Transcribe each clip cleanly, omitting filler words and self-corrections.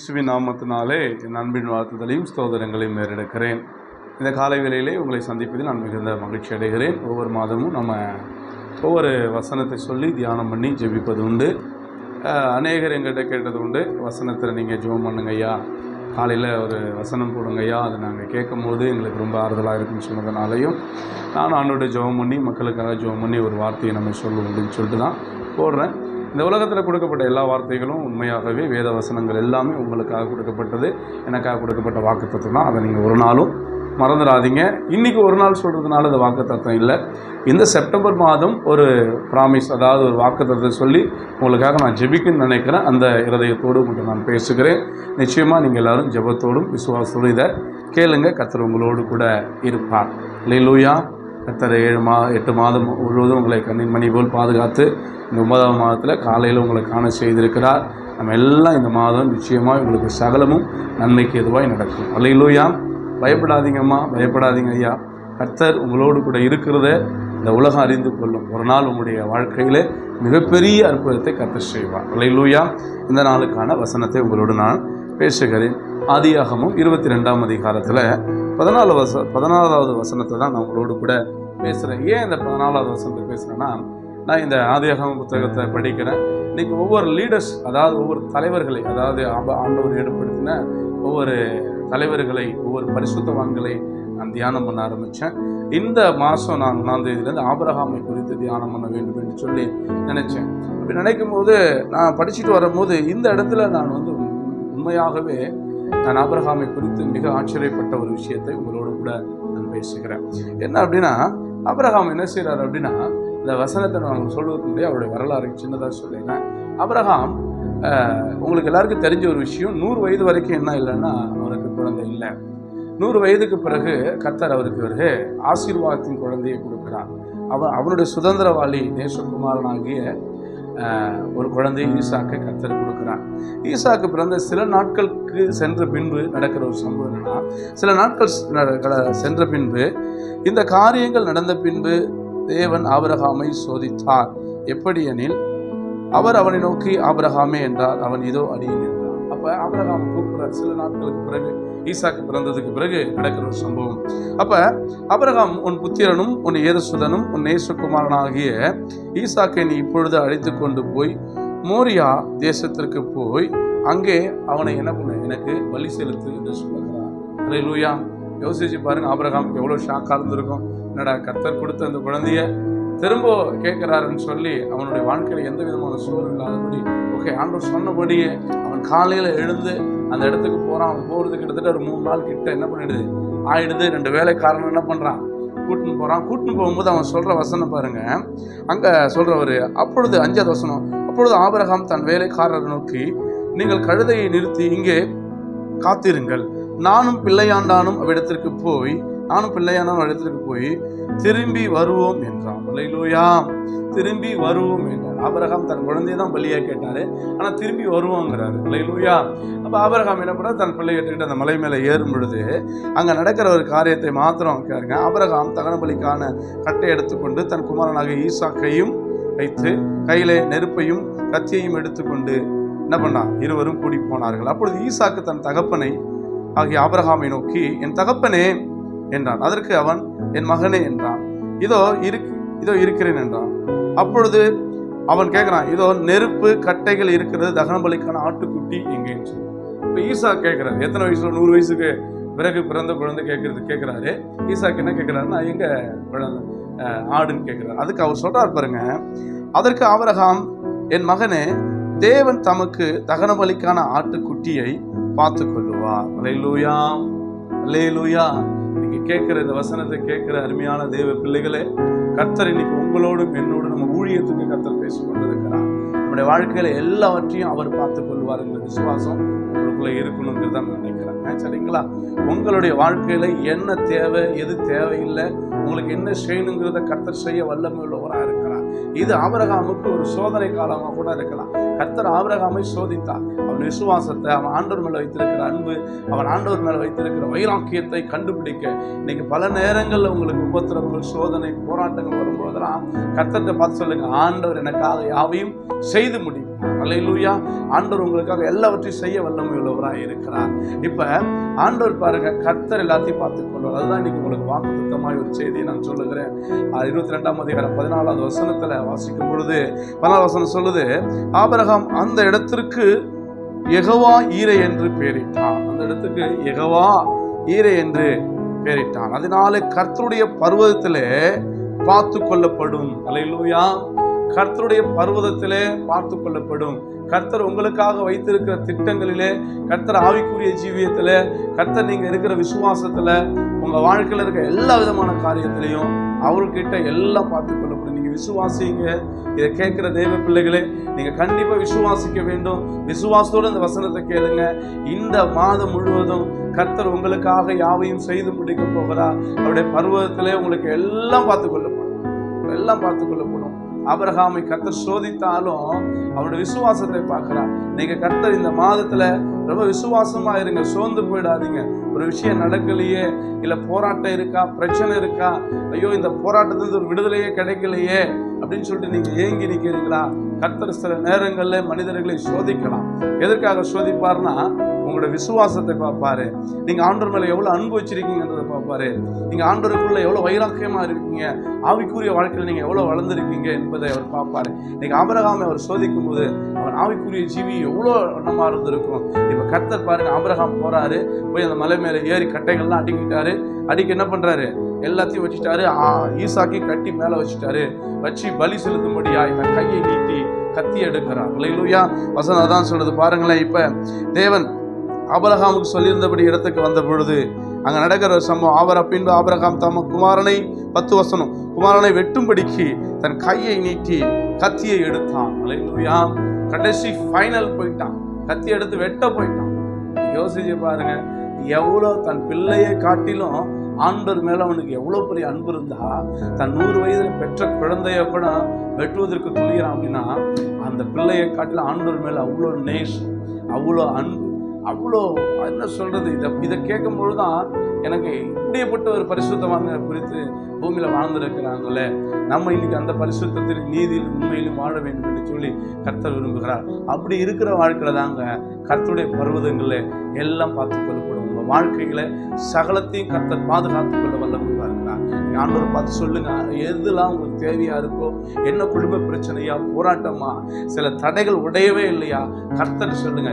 இயேசுவின் நாமத்தினாலே என் அன்பின் வாழ்த்துதலையும் ஸ்தோத்திரங்களையும் ஏறெடுக்கிறேன். இந்த காலை வேளையிலே உங்களை சந்திப்பதில் நான் மிகுந்த மகிழ்ச்சி அடைகிறேன். ஒவ்வொரு மாதமும் நம்ம ஒவ்வொரு வசனத்தை சொல்லி தியானம் பண்ணி ஜெபிப்பது உண்டு. அநேகர் எங்கிட்ட கேட்டது உண்டு, வசனத்தில் நீங்கள் ஜெபம் பண்ணுங்க ஐயா, காலையில் ஒரு வசனம் போடுங்க ஐயா, அதை நாங்கள் கேட்கும் போது எங்களுக்கு ரொம்ப ஆறுதலாக இருக்குன்னு சொன்னதுனாலையும் நான் ஆண்டோட ஜெபம் பண்ணி மக்களுக்காக ஜெபம் பண்ணி ஒரு வார்த்தையை நம்ம சொல்லுவோம் அப்படின்னு சொல்லிட்டு தான் போடுறேன். இந்த உலகத்தில் கொடுக்கப்பட்ட எல்லா வார்த்தைகளும் உண்மையாகவே வேத வசனங்கள் எல்லாமே உங்களுக்காக கொடுக்கப்பட்டது, எனக்காக கொடுக்கப்பட்ட வாக்குத்தத்தம் தான். அதை நீங்கள் ஒரு நாளும் மறந்துடாதீங்க. இன்றைக்கி ஒரு நாள் சொல்கிறதுனால அது வாக்குத்தத்தம் இல்லை. இந்த செப்டம்பர் மாதம் ஒரு ப்ராமிஸ், அதாவது ஒரு வாக்குத்தத்தத்தை சொல்லி உங்களுக்காக நான் ஜெபிக்குன்னு நினைக்கிறேன். அந்த இருதயத்தோடு மட்டும் நான் பேசுகிறேன். நிச்சயமாக நீங்கள் எல்லோரும் ஜெபத்தோடும் விசுவாசத்தோடும் இதை கேளுங்க. கர்த்தர் உங்களோடு கூட இருப்பார். அல்லேலூயா. கர்த்தர் 8 மாதம் முழுவதும் உங்களை கண்ணின் மணி போல் பாதுகாத்து இந்த 9ஆம் மாதத்தில் காலையில் உங்களை காண செய்திருக்கிறார். நம்ம எல்லாம் இந்த மாதம் நிச்சயமாக உங்களுக்கு சகலமும் நன்மைக்கு எதுவாய் நடக்கும். அல்லேலூயா. பயப்படாதீங்கம்மா, பயப்படாதீங்க ஐயா. கர்த்தர் உங்களோடு கூட இருக்கிறத இந்த உலகம் அறிந்து கொள்ளும். ஒரு நாள் உங்களுடைய வாழ்க்கையில் மிகப்பெரிய அற்புதத்தை கர்த்தர் செய்வார். அல்லேலூயா. இந்த நாளுக்கான வசனத்தை உங்களோடு நான் பேசுகிறேன். ஆதியாகமம் 22ஆம் அதிகாரத்தில் 14வது வசனத்தை தான் நான் உங்களோடு கூட பேசுகிறேன். ஏன் இந்த 14வது வசனத்தை பேசுகிறேன்னா, நான் இந்த ஆதியாகம புத்தகத்தை படிக்கிறேன். இன்றைக்கி ஒவ்வொரு லீடர்ஸ், அதாவது ஒவ்வொரு தலைவர்களை, அதாவது ஆண்டவர் ஏற்படுத்தின ஒவ்வொரு தலைவர்களை, ஒவ்வொரு பரிசுத்தவான்களை நான் தியானம் பண்ண ஆரம்பித்தேன். இந்த மாதம் நான் 1ஆம் தேதியிலேருந்து ஆபிரகாமை குறித்து தியானம் பண்ண வேண்டும் என்று சொல்லி நினச்சேன். அப்படி நினைக்கும் போது நான் படிச்சுட்டு வரும்போது இந்த இடத்துல நான் உண்மையாகவே நான் ஆபிரகாமை குறித்து மிக ஆச்சரியப்பட்ட ஒரு விஷயத்தை உங்களோடு கூட நான் பேசுகிறேன். என்ன அப்படின்னா, ஆபிரகாம் என்ன செய்கிறார் அப்படின்னா, இந்த வசனத்தை நான் சொல்வதற்கு முன்னாடி அவருடைய வரலாறு சின்னதாக சொல்லிடுறேன். ஆபிரகாம் உங்களுக்கு எல்லாருக்கும் தெரிஞ்ச ஒரு விஷயம், 100 வயது வரைக்கும் என்ன இல்லைன்னா அவருக்கு குழந்தை இல்லை. 100 வயதுக்கு பிறகு கர்த்தர் அவருக்கு ஆசீர்வாதத்தின் குழந்தையை கொடுக்கிறார். அவனுடைய சுதந்திரவாளி நேசகுமாரனாகிய ஒரு குழந்தையை ஈசாக்கை கர்த்தர் கொடுக்கிறார். ஈசாக்கு பிறந்த சில நாட்களுக்கு சென்ற பின்பு நடக்கிற ஒரு சம்பவம் என்னன்னா, சில நாட்கள் சென்ற பின்பு இந்த காரியங்கள் நடந்த பின்பு தேவன் ஆபிரகாமை சோதித்தார். எப்படி எனில், அவர் அவனை நோக்கி ஆபிரகாமே என்றார். அவன் இதோ அடியேன் என்றார். அப்போ ஆபிரகாம் கூப்பிடுறார். சில நாட்களுக்கு பிறகு, ஈசாக்கு பிறந்ததுக்கு பிறகு நடக்கிற ஒரு சம்பவம். அப்போ ஆபிரகாம், உன் புத்திரனும் உன் ஏதசுதனும் உன் நேசகுமாரனாகிய ஈசாக்கை நீ இப்பொழுது அழைத்து கொண்டு போய் மோரியா தேசத்திற்கு போய் அங்கே அவனை என்ன பண்ண, எனக்கு பலி செலுத்து என்று சொல்லுகிறார். அல்லேலூயா. யோசிச்சு பாருங்க, ஆபிரகாமுக்கு எவ்வளோ ஷாக்காக இருந்திருக்கும். என்னடா, கர்த்தர் கொடுத்த அந்த குழந்தைய திரும்ப கேட்கிறாருன்னு சொல்லி அவனுடைய வாழ்க்கையில் எந்த விதமான சோர்வு இல்லாதபடி, ஓகே ஆண்டவர் சொன்னபடியே அவன் காலையில் எழுந்து அந்த இடத்துக்கு போகிறான். அவன் போகிறது கிட்டத்தட்ட ஒரு 3 நாள் கிட்ட என்ன பண்ணிடுது ஆயிடுது. 2 வேலைக்காரன் என்ன பண்ணுறான், கூட்டின்னு போகிறான். கூட்டின்னு போகும்போது அவன் சொல்கிற வசனம் பாருங்க, அங்கே சொல்கிறவர், அப்பொழுது 5வது வசனம், அப்பொழுது ஆபிரகாம் தன் வேலைக்காரரை நோக்கி, நீங்கள் கழுதையை நிறுத்தி இங்கே காத்திருங்கள், நானும் பிள்ளையாண்டானும் இடத்திற்கு போய் திரும்பி வருவோம் என்றான். அல்லேலூயா. திரும்பி வருவோம் என்றார். ஆபிரகாம் தன் குழந்தையை தான் பலியா கேட்டாரு, ஆனா திரும்பி வருவோங்கிறாரு. அல்லேலூயா. அப்ப ஆபிரகாம் என்ன பண்ண, தன் பிள்ளை எடுத்துக்கிட்டு அந்த மலை மேலே ஏறும் பொழுது அங்க நடக்கிற ஒரு காரியத்தை மாத்திரம் கேளுங்க. ஆபிரகாம் தகன பலிக்கான கட்டை எடுத்துக்கொண்டு தன் குமாரனாக ஈசாக்கையும் வைத்து கையிலே நெருப்பையும் கத்தியையும் எடுத்துக்கொண்டு என்ன பண்ணான், இருவரும் கூடி போனார்கள். அப்பொழுது ஈசாக்கு தன் தகப்பனை ஆகிய ஆபிரகாமை நோக்கி, என் தகப்பனே என்றான். அதற்கு அவன், என் மகனே என்றான். இதோ இருக்கிறேன் என்றான். அப்பொழுது அவன் கேட்கிறான், இதோ நெருப்பு கட்டைகள் இருக்கிறது, தகன பலிக்கான ஆட்டுக்குட்டி எங்கேன்னு சொல்லி. இப்போ ஈசா கேட்கிறாரு, எத்தனை வயசுல, 100 வயசுக்கு பிறகு பிறந்த குழந்தை கேட்கிறாரு. ஈசாக்கு என்ன கேட்கிறாருன்னா, எங்க ஆடுன்னு கேட்கிறாரு. அதுக்கு அவர் சொல்றாரு பாருங்க, அதற்கு ஆபிரகாம், என் மகனே, தேவன் தமக்கு தகன பலிக்கான ஆட்டுக்குட்டியை பார்த்து கொள்ளுவார். அல்லேலூயா. அல்லேலூயா. இன்னைக்கு கேட்கிற இந்த வசனத்தை கேட்கிற அருமையான தேவ பிள்ளைகளே, கர்த்தர் இன்னைக்கு உங்களோடும் என்னோடும் நம்ம ஊழியத்துக்கு கர்த்தர் பேசிக் கொண்டிருக்கிறார். நம்முடைய வாழ்க்கையில எல்லாவற்றையும் அவர் பார்த்து கொள்வார் என்ற விசுவாசம் உங்களுக்குள்ள இருக்கணுங்கிறத நான் நினைக்கிறேன். சரிங்களா? உங்களுடைய வாழ்க்கையில என்ன தேவை, எது தேவையில்லை, உங்களுக்கு என்ன செய்யணுங்கிறத கர்த்தர் செய்ய வல்லமை உள்ளவராக இருக்கிறார். இது ஆபிரகாமுக்கு ஒரு சோதனை காலமாக கூட இருக்கலாம். கர்த்தர் ஆபிரகாமை சோதித்தார். அவன் விசுவாசத்தை, அவன் ஆண்டவர் மேல வைத்திருக்கிற அன்பு, அவன் ஆண்டவர் மேல வைத்திருக்கிற வைராக்கியத்தை கண்டுபிடிக்க இன்னைக்கு பல நேரங்களில் உங்களுக்கு உபத்திரவங்கள், சோதனை, போராட்டங்கள் வரும்போதெல்லாம் கர்த்தர்கிட்ட பார்த்து சொல்லுங்க, ஆண்டவர் எனக்காக யாவையும் செய்து முடியும். அல்லேலூயா. ஆண்டவர் உங்களுக்காக எல்லாவற்றையும் செய்ய வல்லமை உள்ளவராக இருக்கிறார். இப்ப ஆண்டவர் பாருங்க, கர்த்தர் எல்லாத்தையும் பார்த்துக் கொள்வார். அதுதான் இன்னைக்கு உங்களுக்கு வாக்குத்தத்தமாய் ஒரு செய்தியை நான் சொல்லுகிறேன். 22ஆம் அதிகாரம் 14வது வசனத்துல வாசிக்கும் பொழுது 14வது வசனம் சொல்லுது, ஆபிரகாம் அந்த இடத்திற்கு யெகோவா ஈரே என்று பெயரிட்டான். அந்த இடத்துக்கு யெகோவா ஈரே என்று பெயரிட்டான். அதனாலே கர்த்தருடைய பர்வதத்திலே பார்த்து கொள்ளப்படும். அல்லேலூயா. கர்த்தருடைய பர்வதத்திலே பார்த்து கொள்ளப்படும். கர்த்தர் உங்களுக்காக வைத்திருக்கிற திட்டங்களிலே, கர்த்தர் ஆவிக்குரிய ஜீவியத்திலே, கர்த்தர் நீங்க இருக்கிற விசுவாசத்துல, உங்க வாழ்க்கையில இருக்க எல்லா விதமான காரியத்திலையும் அவர்கிட்ட எல்லாம் பார்த்து கொள்ளப்படும். நீங்க விசுவாசிங்க. இதை கேட்கிற தேவ பிள்ளைகளே, நீங்க கண்டிப்பா விசுவாசிக்க வேண்டும். விசுவாசத்தோடு இந்த வசனத்தை கேளுங்க. இந்த மாதம் முழுவதும் கர்த்தர் உங்களுக்காக யாவையும் செய்து முடிக்க போகிறார். அவருடைய பர்வதத்திலே உங்களுக்கு எல்லாம் பார்த்து கொள்ளப்படும். எல்லாம் பார்த்து கொள்ளப்படும். ஆபிரகாமை கர்த்தர் சோதித்தாலும் அவருடைய விசுவாசத்தை பார்க்கிறார். நீங்க கர்த்தர் இந்த மாதத்துல ரொம்ப விசுவாசமா இருங்க. சோர்ந்து போயிடாதீங்க. ஒரு விஷயம் நடக்கலையே, இல்ல போராட்டம் இருக்கா, பிரச்சனை இருக்கா, ஐயோ இந்த போராட்டத்துல ஒரு விடுதலையே கிடைக்கலையே அப்படின்னு சொல்லிட்டு நீங்க ஏங்கி நிக்கிறீங்களா? கர்த்தர் சில நேரங்கள்ல மனிதர்களை சோதிக்கலாம். எதற்காக சோதிப்பார்னா, உங்களோட விசுவாசத்தை பார்ப்பாரு. நீங்க ஆண்டவர் மேல எவ்வளவு அன்பு வச்சிருக்கீங்கன்றதை பார்ப்பாரு. நீங்க ஆண்டவருக்குள்ள எவ்வளவு வைராக்கியமா இருக்கீங்க, ஆவிக்குரிய வாழ்க்கையில் நீங்க எவ்வளவு வளர்ந்துருக்கீங்க என்பதை அவர் பார்ப்பாரு. நீங்க ஆபிரகாமை அவர் சோதிக்கும் போது அவன் ஆவிக்குரிய ஜீவி எவ்வளோ எண்ணமா இருந்திருக்கும். இப்ப கர்த்தர் பாருங்க, ஆபிரகாம் போறாரு, போய் அந்த மலை மேல ஏறி கட்டைகள்லாம் அடிக்கிட்டாரு. அடிக்க என்ன பண்றாரு? எல்லாத்தையும் வச்சுட்டாரு. ஈசாக்கி கட்டி மேல வச்சுட்டாரு. வச்சு பலி செலுத்தும்படியாய் தன் கையை நீட்டி கத்தி எடுக்கிறார். அல்லேலூயா. வசனம் அதான் சொல்றது பாருங்களேன். இப்ப தேவன் ஆபிரகாமுக்கு சொல்லியிருந்தபடி இடத்துக்கு வந்த பொழுது அங்க நடக்கிற சம்பவம், பின்பு ஆபிரகாம் தம குமாரனை 10 வசனம் குமாரனை வெட்டும்படிக்கு தன் கையை நீட்டி கத்தியை எடுத்தான். அல்லேலூயா. கடைசி ஃபைனல் போயிட்டான். கத்தி எடுத்து வெட்ட போயிட்டான். யோசிச்சு பாருங்க, எவ்வளவு தன் பிள்ளையை காட்டிலும் ஆண்டவர் மேல அவனுக்கு எவ்வளவு பெரிய அன்பு இருந்தா, தன் 100 வயதில் பெற்ற குழந்தைய கூட வெட்டுவதற்கு துணிகிறான். அப்படின்னா அந்த பிள்ளையை காட்டிலும் ஆண்டவர் மேல அவ்வளோ நேசம், அவ்வளோ அன்பு, அவ்வளோ என்ன சொல்றது. இதை கேட்கும் பொழுதுதான் எனக்கு இப்படியப்பட்ட ஒரு பரிசுத்தமான குறித்து பூமியில வாழ்ந்திருக்கிறாங்கள, நம்ம இன்னைக்கு அந்த பரிசுத்தத்தில் நீதியில் உண்மையிலும் வாழ வேண்டும் என்று சொல்லி கர்த்தர் விரும்புகிறார். அப்படி இருக்கிற வாழ்க்கையில தாங்க கர்த்தருடைய பர்வதங்களை எல்லாம் பார்த்துக் கொள்ளப்படும். உங்க வாழ்க்கையில சகலத்தையும் கர்த்தர் பாதுகாத்துக் கொள்ள வல்லவராக இருக்கிறார். நீங்க ஆண்டவரை பார்த்து சொல்லுங்க, எதுலாம் உங்களுக்கு தேவையா இருக்கோ, என்ன குடும்ப பிரச்சனையா, போராட்டமா, சில தடைகள் உடையவே இல்லையா, கர்த்தர் சொல்லுங்க.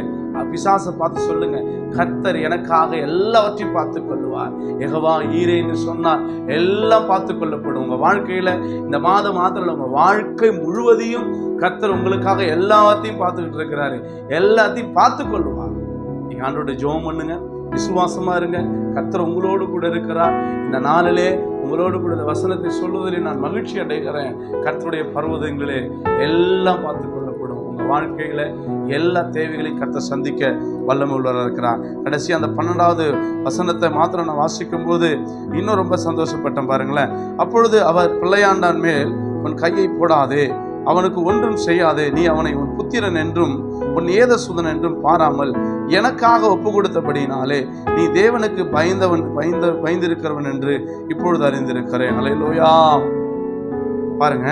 பிசாசை பார்த்து சொல்லுங்க, கர்த்தர் எனக்காக எல்லாவற்றையும் பார்த்துக் கொள்ளுவார். யெகோவா ஈரே என்று சொன்னார், எல்லாம் பார்த்துக் கொள்ளப்படும். உங்க வாழ்க்கையில இந்த மாதம் மாத்திரம் உங்க வாழ்க்கை முழுவதையும் கர்த்தர் உங்களுக்காக எல்லாத்தையும் பார்த்துக்கிட்டு இருக்கிறாரு. எல்லாத்தையும் பார்த்துக் கொள்ளுவார். நீங்க ஆண்டவருடைய ஜெபம் பண்ணுங்க, விசுவாசமா இருங்க. கர்த்தர் உங்களோடு கூட இருக்கிறார். இந்த நாளிலே உங்களோடு கூட இந்த வசனத்தை சொல்லுவதில் நான் மகிழ்ச்சி அடைகிறேன். கர்த்தருடைய பர்வதங்களே எல்லாம் பார்த்துக் கொள்ளப்படும். உங்க வாழ்க்கையில எல்லா தேவைகளையும் கர்த்தர் சந்திக்க வல்லமை உள்ளவராக இருக்கிறார். கடைசி அந்த 12வது வசனத்தை மாத்திரம் நான் வாசிக்கும் போது இன்னும் ரொம்ப சந்தோஷப்பட்டேன் பாருங்களேன். அப்பொழுது அவர் பிள்ளையாண்டான் மேல் உன் கையை போடாதே, அவனுக்கு ஒன்றும் செய்யாதே, நீ அவனை உன் புத்திரன் என்றும் உன் ஏதசுதன் என்றும் பாராமல் எனக்காக ஒப்பு கொடுத்தபடினாலே நீ தேவனுக்கு பயந்திருக்கிறவன் என்று இப்பொழுது அறிந்திருக்கிறேன். அல்லேலூயா. பாருங்க,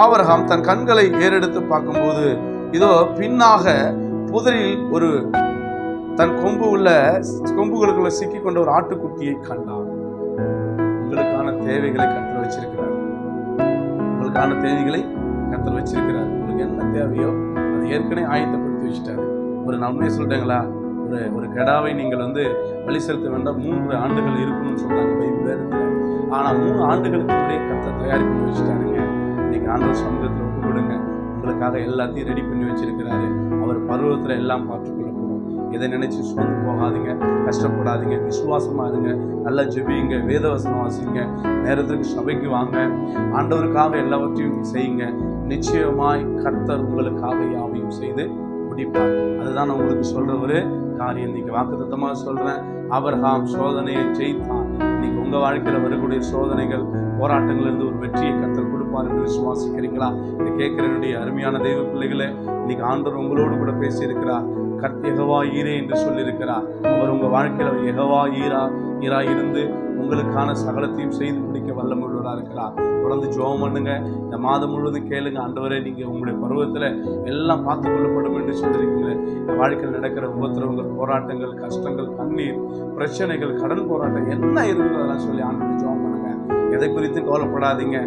ஆபிரகாம் தன் கண்களை ஏறெடுத்து பார்க்கும்போது இதோ பின்னாக புதரில் ஒரு தன் கொம்புகளுக்குள்ள சிக்கி கொண்ட ஒரு ஆட்டுக்குட்டியை கண்டான். உங்களுக்கான தேவைகளை கர்த்தர் வச்சிருக்கிறார். உங்களுக்கான தேவைகளை கர்த்தர் வச்சிருக்கிறார். உங்களுக்கு என்ன தேவையோ அதை ஏற்கனவே ஆயத்தப்படுத்தி வச்சுட்டாரு. ஒரு நன்மை சொல்றீங்களா, ஒரு கெடாவை நீங்கள் பலி செலுத்த வேண்டாம், 3 ஆண்டுகள் இருக்கணும்னு சொல்றாங்க பைபிள் வேதத்துல. ஆனா 3 ஆண்டுகளுக்கு முன்னாடியே கர்த்தர் தயாரி பண்ணி வச்சுட்டாருங்க. இன்னைக்கு ஆண்டவர் சமூகத்தில் ஒப்பு கொடுங்க. உங்களுக்காக எல்லாத்தையும் ரெடி பண்ணி வச்சிருக்கிறாரு. அவர் பருவத்துல எல்லாம் பார்த்துக்கொள்ளப்படும். எதை நினைச்சு சோர்ந்து போகாதீங்க, கஷ்டப்படாதீங்க, விசுவாசமா இருங்க, நல்லா ஜெபிங்க, வேதவசனம் வாசிங்க, நேரத்துக்கு சபைக்கு வாங்க, ஆண்டவருக்காக எல்லாவற்றையும் செய்யுங்க. நிச்சயமாய் கர்த்தர் உங்களுக்காக யாவையும் செய்து முடிப்பார். அதுதான் நான் உங்களுக்கு சொல்ற ஒரு காரியம். இன்னைக்கு வாக்குத்தத்தமாக சொல்றேன், ஆபிரகாம் சோதனையை ஜெயித்தான். இன்னைக்கு உங்க வாழ்க்கையில வரக்கூடிய சோதனைகள், போராட்டங்கள் இருந்து ஒரு வெற்றியை கர்த்தர் கொடுப்பார். கொடுப்பார் என்று விசுவாசிக்கிறீங்களா? இதை கேட்கிற என்னுடைய அருமையான தெய்வ பிள்ளைகளே, இன்னைக்கு ஆண்டவர் உங்களோடு கூட பேசியிருக்கிறார். யெகோவா ஈரே என்று சொல்லியிருக்கிறார். அவர் உங்கள் வாழ்க்கையில் யெகோவா ஈரா இருந்து உங்களுக்கான சகலத்தையும் செய்து முடிக்க வல்லமுள்ளவராக இருக்கிறார். தொடர்ந்து ஜெபம் பண்ணுங்க. இந்த மாதம் முழுவதும் கேளுங்க, ஆண்டவரே நீங்கள் உங்களுடைய பருவத்தில் எல்லாம் பார்த்து கொள்ளப்படும் என்று சொல்லியிருக்கீங்க. வாழ்க்கையில் நடக்கிற உபத்திரவங்கள், போராட்டங்கள், கஷ்டங்கள், கண்ணீர், பிரச்சனைகள், கடன் போராட்டம் என்ன இருக்குது அதெல்லாம் சொல்லி ஆண்டவரை ஜெபம் பண்ணுங்க. எதை குறித்து கவலைப்படாதீங்க,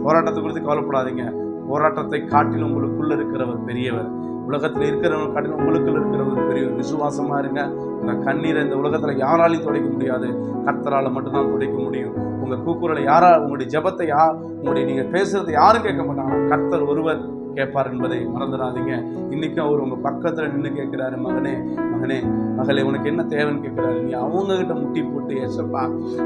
போராட்டத்தை குறித்து கவலைப்படாதீங்க. போராட்டத்தை காட்டிலும் உங்களுக்குள்ள இருக்கிறவர் பெரியவர். உலகத்தில் இருக்கிறவங்க காட்டிலும் உங்களுக்குள்ள இருக்கிறவர் பெரியவர். விசுவாசமா இருங்க. உங்க கண்ணீரை இந்த உலகத்துல யாராலையும் துடைக்க முடியாது, கர்த்தரால மட்டும்தான் துடைக்க முடியும். உங்க கூக்குரலை உங்களுடைய ஜெபத்தை உங்களுடைய நீங்க பேசுறதை யாரும் கேட்க மாட்டாங்க, கர்த்தர் ஒருவர் கேட்பார் என்பதை மறந்துடாதீங்க. இன்னைக்கு அவர் உங்க பக்கத்துல நின்று கேட்கிறாரு, மகனே மகளே உனக்கு என்ன தேவைன்னு கேட்கிறாரு. நீ அவங்க கிட்ட முட்டி போட்டு ஏசப்பா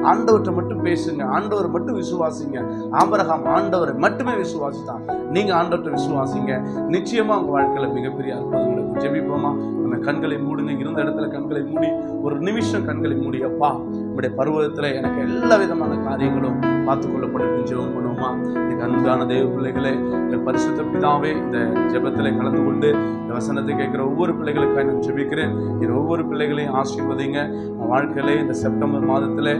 ஆண்டவர்கிட்ட மட்டும் பேசுங்க, ஆண்டவர் மட்டும் விசுவாசிங்க. ஆபிரகாம் ஆண்டவரை மட்டுமே விசுவாசித்தான். நீங்க ஆண்டவர்கிட்ட விசுவாசிங்க, நிச்சயமா உங்க வாழ்க்கையில மிகப்பெரிய அற்புதம் நடக்கும். ஜெபிப்போமா? நம்ம கண்களை மூடுங்க. இருந்த இடத்துல கண்களை மூடி ஒரு நிமிஷம் கண்களை மூடி, அப்பா நம்முடைய பருவத்துல எனக்கு எல்லா விதமான காரியங்களும் பார்த்து கொள்ளப்படும் ஜெபம் பண்ணுவோமா? எனக்கு அன்பான தேவ பிள்ளைகளே, எங்கள் பரிசுத்த பிதாவே, இந்த ஜெபத்தில் கலந்து கொண்டு இந்த வசனத்தை கேட்கிற ஒவ்வொரு பிள்ளைகளுக்காக நான் ஜெபிக்கிறேன். இது ஒவ்வொரு பிள்ளைகளையும் ஆசீர்வதிங்க. உங்கள் வாழ்க்கையிலே இந்த செப்டம்பர் மாதத்தில்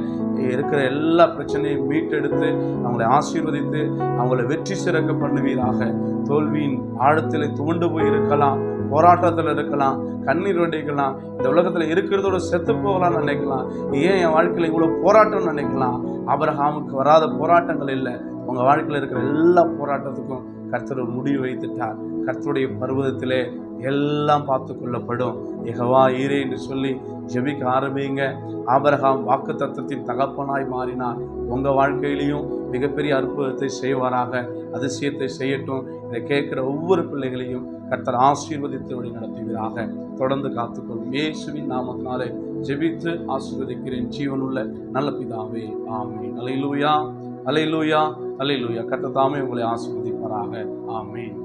இருக்கிற எல்லா பிரச்சனையும் மீட்டெடுத்து அவங்களை ஆசீர்வதித்து அவங்களை வெற்றி சிறக்க பண்ணுவீராக. தோல்வியின் ஆழத்தில் துவண்டு போய் இருக்கலாம், போராட்டத்தில் இருக்கலாம், கண்ணீர் வண்டிக்கலாம், இந்த உலகத்தில் இருக்கிறதோட செத்து போகலாம்னு நினைக்கலாம். ஏன் என் வாழ்க்கையில் இவ்வளோ போராட்டம்னு நினைக்கலாம். ஆபிரகாமுக்கு வராத போராட்டங்கள் இல்லை. உங்கள் வாழ்க்கையில் இருக்கிற எல்லா போராட்டத்துக்கும் கர்த்தர் ஒரு முடிவு வைத்துட்டார். கர்த்தருடைய பர்வதத்திலே எல்லாம் பார்த்து கொள்ளப்படும். யெகோவா ஈரே என்று சொல்லி ஜெபிக்க ஆரம்பிங்க. ஆபிரகாம் வாக்கு தத்தத்தின் தகப்பனாய் மாறினார். உங்கள் வாழ்க்கையிலையும் மிகப்பெரிய அற்புதத்தை செய்வாராக, அதிசயத்தை செய்யட்டும். இதை கேட்கிற ஒவ்வொரு பிள்ளைகளையும் கர்த்தர் ஆசீர்வதித்து வழி நடத்துவீராக. தொடர்ந்து காத்துக்கொள்ளும் இயேசுவின் நாமத்தினாலே ஜெபித்து ஆசீர்வதிக்கிறேன் ஜீவனுள்ள நல்ல பிதாவே, ஆமென். அல்லேலூயா, அல்லேலூயா, அல்லேலூயா. கர்த்தர் தாமே உங்களை ஆசீர்வதிப்பாராக. ஆமென்.